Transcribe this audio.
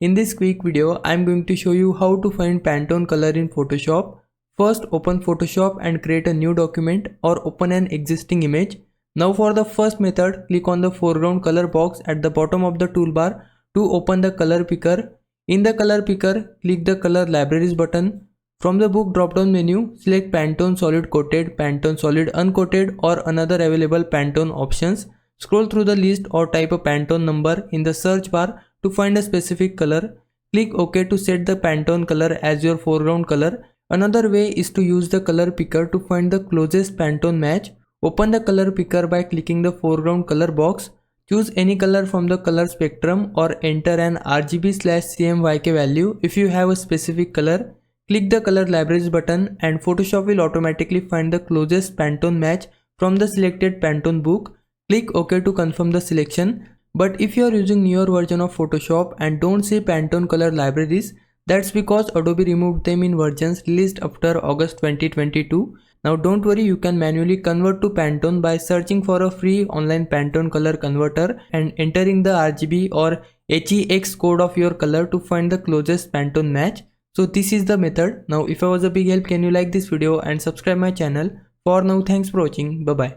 In this quick video, I am going to show you how to find Pantone color in Photoshop. First, open Photoshop and create a new document or open an existing image. Now for the first method, click on the foreground color box at the bottom of the toolbar to open the color picker. In the color picker, click the color libraries button. From the book drop-down menu, select Pantone solid coated, Pantone solid uncoated or another available Pantone options. Scroll through the list or type a Pantone number in the search bar to find a specific color. Click OK to set the Pantone color as your foreground color. Another way is to use the color picker to find the closest Pantone match. Open the color picker by clicking the foreground color box. Choose any color from the color spectrum or enter an RGB/CMYK value if you have a specific color. Click the color libraries button and Photoshop will automatically find the closest Pantone match from the selected Pantone book. Click OK to confirm the selection. But if you are using newer version of Photoshop and don't see Pantone color libraries, that's because Adobe removed them in versions released after August 2022. Now don't worry, you can manually convert to Pantone by searching for a free online Pantone color converter and entering the RGB or HEX code of your color to find the closest Pantone match. So this is the method. Now if I was a big help, can you like this video and subscribe my channel? For now, thanks for watching. Bye bye.